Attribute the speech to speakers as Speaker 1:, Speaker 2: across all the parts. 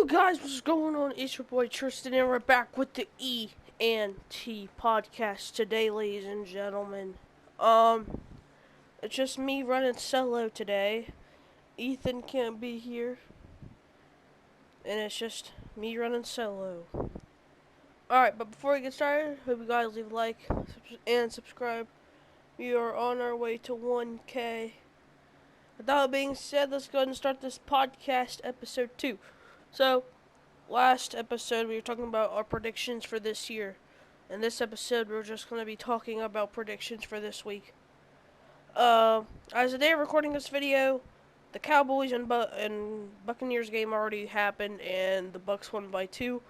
Speaker 1: Yo guys, what's going on? It's your boy Tristan and we're back with the E&T Podcast today, ladies and gentlemen. It's just me running solo today. Ethan can't be here. And it's just me running solo. Alright, but before we get started, hope you guys leave a like and subscribe. We are on our way to 1K. With that being said, let's go ahead and start this podcast episode 2. So, last episode we were talking about our predictions for this year. In this episode we're just going to be talking about predictions for this week. As the day of recording this video, the Cowboys and Buccaneers game already happened and the Bucs won by 2.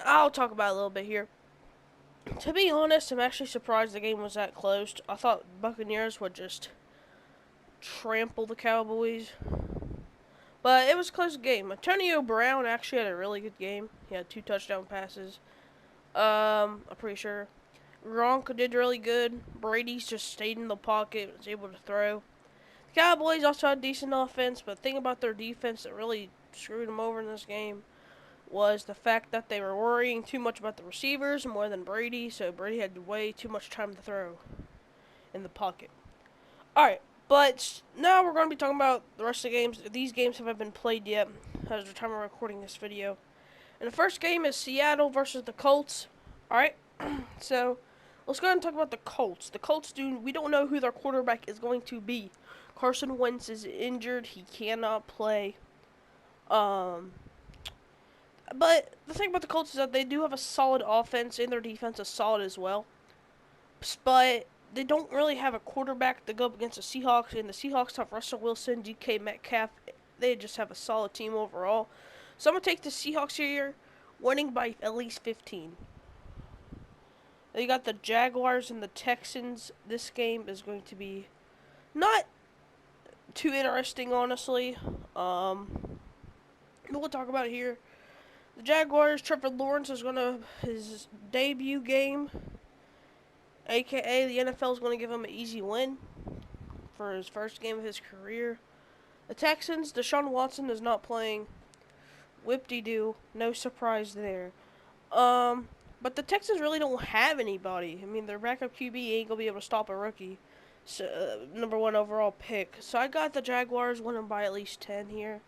Speaker 1: I'll talk about it a little bit here. To be honest, I'm actually surprised the game was that close. I thought Buccaneers would just trample the Cowboys. But it was a close game. Antonio Brown actually had a really good game. He had 2 touchdown passes. I'm pretty sure. Gronk did really good. Brady's just stayed in the pocket, was able to throw. The Cowboys also had decent offense, but the thing about their defense that really screwed them over in this game was the fact that they were worrying too much about the receivers more than Brady, so Brady had way too much time to throw in the pocket. Alright. But now we're going to be talking about the rest of the games. These games haven't been played yet as the time of recording this video. And the first game is Seattle versus the Colts. Alright, so let's go ahead and talk about the Colts. The Colts, we don't know who their quarterback is going to be. Carson Wentz is injured. He cannot play. But the thing about the Colts is that they do have a solid offense and their defense is solid as well. But they don't really have a quarterback to go up against the Seahawks, and the Seahawks have Russell Wilson, DK Metcalf. They just have a solid team overall. So I'm going to take the Seahawks here, winning by at least 15. They got the Jaguars and the Texans. This game is going to be not too interesting, honestly. We'll talk about here. The Jaguars, Trevor Lawrence is going to his debut game. AKA, the NFL is going to give him an easy win for his first game of his career. The Texans, Deshaun Watson is not playing. Whip-de-doo. No surprise there. But the Texans really don't have anybody. I mean, their backup QB ain't going to be able to stop a rookie. So, number 1 overall pick. So I got the Jaguars winning by at least 10 here.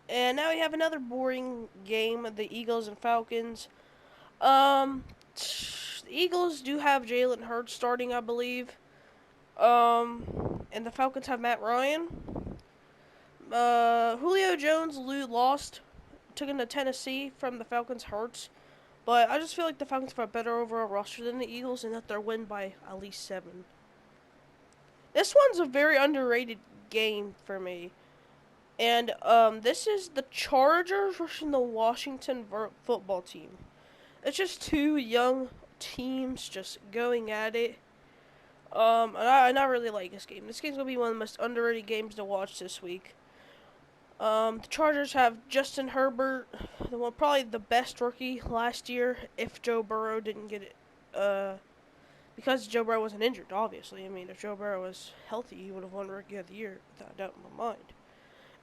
Speaker 1: And now we have another boring game of the Eagles and Falcons. The Eagles do have Jalen Hurts starting, I believe. And the Falcons have Matt Ryan. Julio Jones lost. Took him to Tennessee from the Falcons. Hurts. But I just feel like the Falcons have a better overall roster than the Eagles and that they'll win by at least 7. This one's a very underrated game for me. And this is the Chargers versus the Washington football team. It's just 2 young teams just going at it. And I really like this game. This game's going to be one of the most underrated games to watch this week. The Chargers have Justin Herbert, probably the best rookie last year if Joe Burrow didn't get it. Because Joe Burrow wasn't injured, obviously. I mean, if Joe Burrow was healthy, he would have won Rookie of the Year, without a doubt in my mind.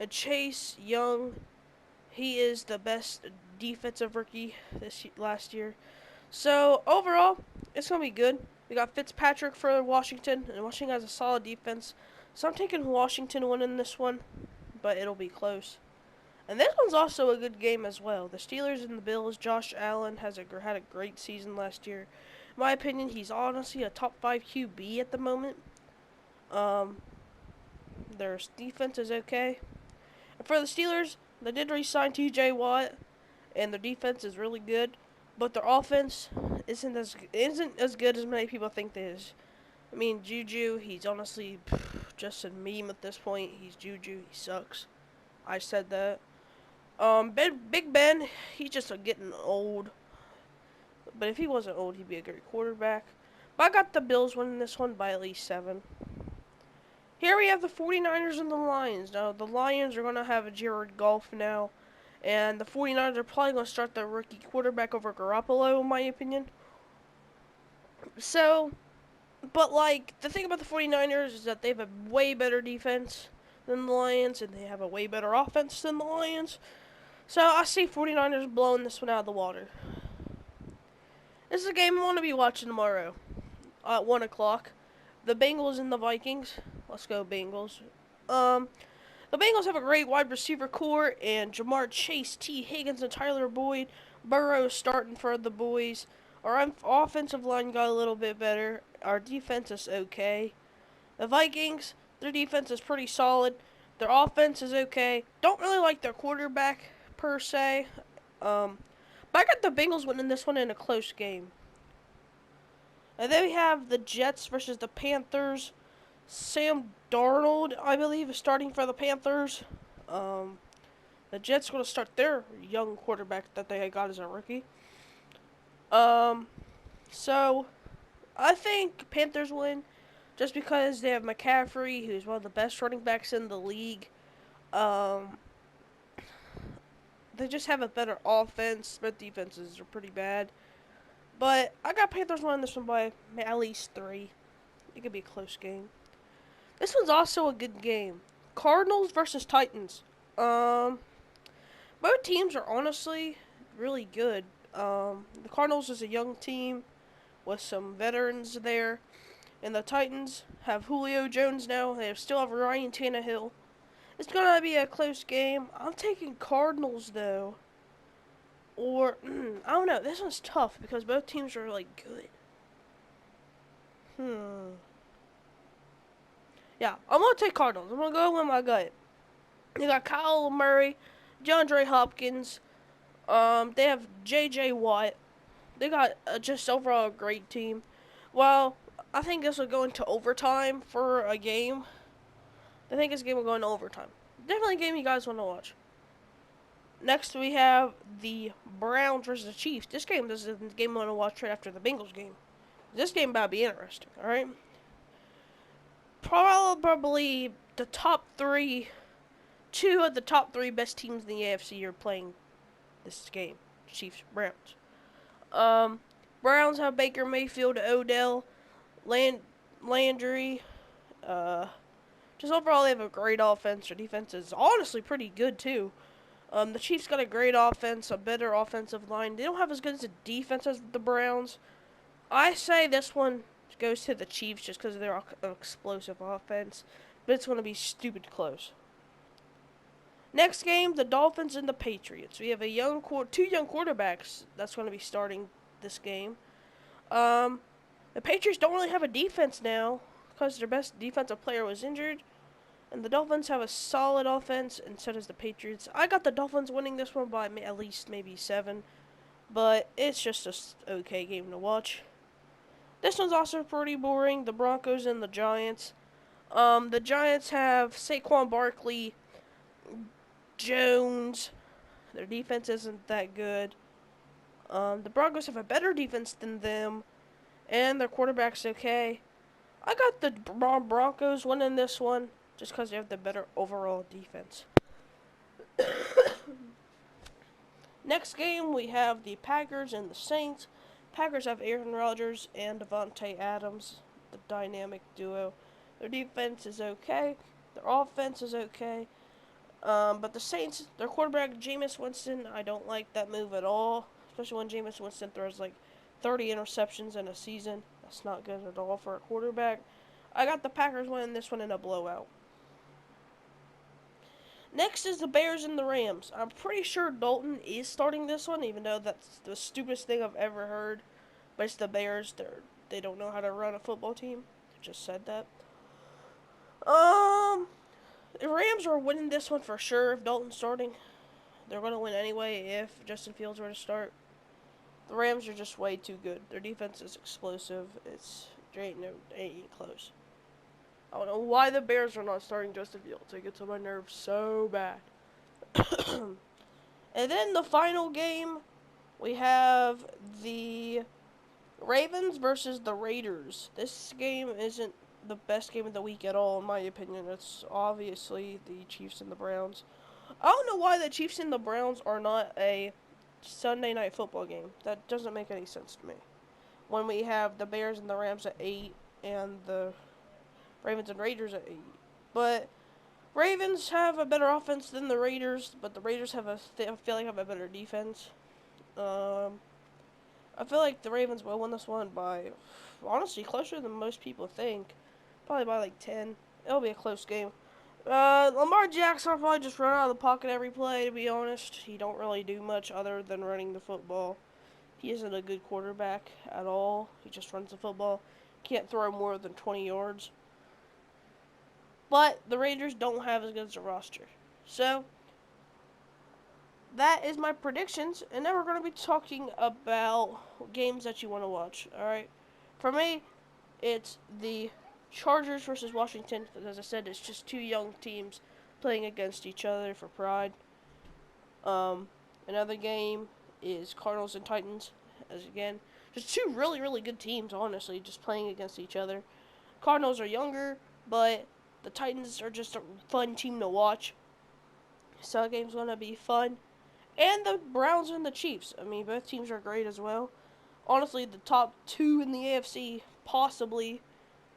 Speaker 1: And Chase Young, he is the best defensive rookie last year. So, overall, it's going to be good. We got Fitzpatrick for Washington, and Washington has a solid defense. So I'm taking Washington winning this one, but it'll be close. And this one's also a good game as well. The Steelers and the Bills, Josh Allen had a great season last year. In my opinion, he's honestly a top 5 QB at the moment. Their defense is okay. And for the Steelers, they did re-sign TJ Watt, and their defense is really good. But their offense isn't as good as many people think it is. I mean, Juju, he's honestly just a meme at this point. He's Juju. He sucks. I said that. Big Ben, he's just getting old. But if he wasn't old, he'd be a great quarterback. But I got the Bills winning this one by at least 7. Here we have the 49ers and the Lions. Now, the Lions are going to have a Jared Goff now. And the 49ers are probably going to start their rookie quarterback over Garoppolo, in my opinion. So, but, the thing about the 49ers is that they have a way better defense than the Lions, and they have a way better offense than the Lions. So I see 49ers blowing this one out of the water. This is a game I want to be watching tomorrow at 1 o'clock. The Bengals and the Vikings. Let's go Bengals. The Bengals have a great wide receiver core, and Jamar Chase, T. Higgins, and Tyler Boyd. Burrow starting for the boys. Our offensive line got a little bit better. Our defense is okay. The Vikings, their defense is pretty solid. Their offense is okay. Don't really like their quarterback, per se. But I got the Bengals winning this one in a close game. And then we have the Jets versus the Panthers. Sam Darnold, I believe, is starting for the Panthers. The Jets are going to start their young quarterback that they got as a rookie. So I think Panthers win just because they have McCaffrey, who's one of the best running backs in the league. They just have a better offense. Their defenses are pretty bad. But I got Panthers winning this one by at least 3. It could be a close game. This one's also a good game. Cardinals versus Titans. Both teams are honestly really good. The Cardinals is a young team with some veterans there. And the Titans have Julio Jones now. They still have Ryan Tannehill. It's going to be a close game. I'm taking Cardinals, though. Or, I don't know. This one's tough because both teams are, like, good. Yeah, I'm going to take Cardinals. I'm going to go with my gut. They got Kyle Murray, DeAndre Hopkins. They have J.J. Watt. They got just overall a great team. Well, I think this will go into overtime for a game. I think this game will go into overtime. Definitely a game you guys want to watch. Next, we have the Browns versus the Chiefs. This game is the game I want to watch right after the Bengals game. This game about to be interesting, alright? Probably the top 3, 2 of the top 3 best teams in the AFC are playing this game. Chiefs, Browns. Browns have Baker Mayfield, Odell, Landry. Just overall, they have a great offense. Their defense is honestly pretty good, too. The Chiefs got a great offense, a better offensive line. They don't have as good as a defense as the Browns. I say this one goes to the Chiefs just because of their explosive offense. But it's going to be stupid close. Next game, the Dolphins and the Patriots. We have two young quarterbacks that's going to be starting this game. The Patriots don't really have a defense now because their best defensive player was injured. And the Dolphins have a solid offense, and so does the Patriots. I got the Dolphins winning this one by at least maybe 7. But it's just an okay game to watch. This one's also pretty boring. The Broncos and the Giants. The Giants have Saquon Barkley, Jones. Their defense isn't that good. The Broncos have a better defense than them, and their quarterback's okay. I got the Broncos winning this one just because they have the better overall defense. Next game, we have the Packers and the Saints. Packers have Aaron Rodgers and Devontae Adams, the dynamic duo. Their defense is okay. Their offense is okay. But the Saints, their quarterback, Jameis Winston, I don't like that move at all. Especially when Jameis Winston throws like 30 interceptions in a season. That's not good at all for a quarterback. I got the Packers winning this one in a blowout. Next is the Bears and the Rams. I'm pretty sure Dalton is starting this one, even though that's the stupidest thing I've ever heard. But it's the Bears. They don't know how to run a football team. I just said that. The Rams are winning this one for sure if Dalton's starting. They're going to win anyway if Justin Fields were to start. The Rams are just way too good. Their defense is explosive. It ain't close. I don't know why the Bears are not starting Justin Fields. It gets on my nerves so bad. And then the final game, we have the Ravens versus the Raiders. This game isn't the best game of the week at all, in my opinion. It's obviously the Chiefs and the Browns. I don't know why the Chiefs and the Browns are not a Sunday night football game. That doesn't make any sense to me. When we have the Bears and the Rams at 8 and the Ravens and Raiders at 8. But Ravens have a better offense than the Raiders, but the Raiders I feel like have a better defense. I feel like the Ravens will win this one by, honestly, closer than most people think. Probably by like 10. It'll be a close game. Lamar Jackson will probably just run out of the pocket every play, to be honest. He don't really do much other than running the football. He isn't a good quarterback at all. He just runs the football. Can't throw more than 20 yards. But the Raiders don't have as good as a roster. So, that is my predictions. And now we're going to be talking about games that you want to watch. Alright? For me, it's the Chargers versus Washington. As I said, it's just two young teams playing against each other for pride. Another game is Cardinals and Titans. As again, just two really, really good teams, honestly, just playing against each other. Cardinals are younger, but the Titans are just a fun team to watch. So that game's going to be fun. And the Browns and the Chiefs. I mean, both teams are great as well. Honestly, the top two in the AFC, possibly.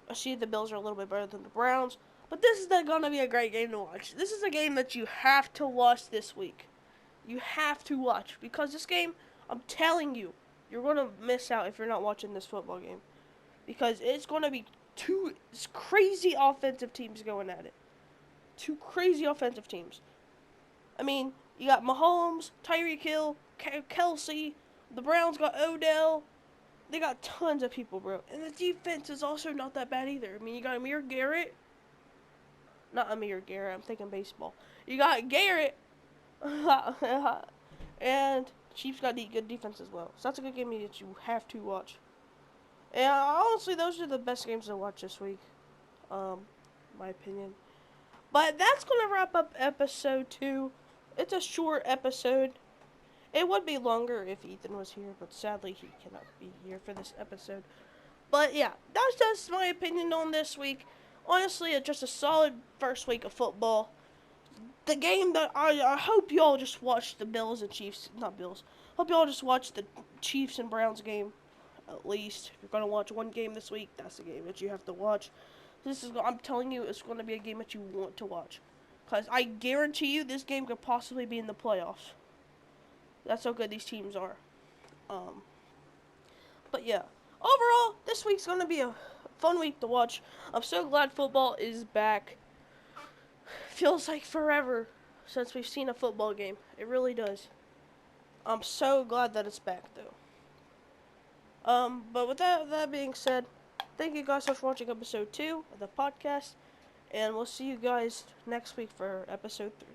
Speaker 1: I see the Bills are a little bit better than the Browns. But this is going to be a great game to watch. This is a game that you have to watch this week. You have to watch. Because this game, I'm telling you, you're going to miss out if you're not watching this football game. Because it's going to be two crazy offensive teams going at it. Two crazy offensive teams. I mean, you got Mahomes, Tyreek Hill, Kelsey. The Browns got Odell. They got tons of people, bro. And the defense is also not that bad either. I mean, you got Amir Garrett. Not Amir Garrett, I'm thinking baseball. You got Garrett. And Chiefs got good defense as well. So that's a good game that you have to watch. And honestly, those are the best games to watch this week. My opinion. But that's going to wrap up episode 2. It's a short episode. It would be longer if Ethan was here, but sadly he cannot be here for this episode. But yeah, that's just my opinion on this week. Honestly, it's just a solid first week of football. The game that I hope y'all just watch the Bills and Chiefs, not Bills. Hope y'all just watch the Chiefs and Browns game, at least. If you're going to watch one game this week, that's the game that you have to watch. I'm telling you, it's going to be a game that you want to watch. Because I guarantee you this game could possibly be in the playoffs. That's how good these teams are. But yeah. Overall, this week's going to be a fun week to watch. I'm so glad football is back. Feels like forever since we've seen a football game. It really does. I'm so glad that it's back, though. But with that being said, thank you guys so much for watching episode 2 of the podcast. And we'll see you guys next week for episode 3.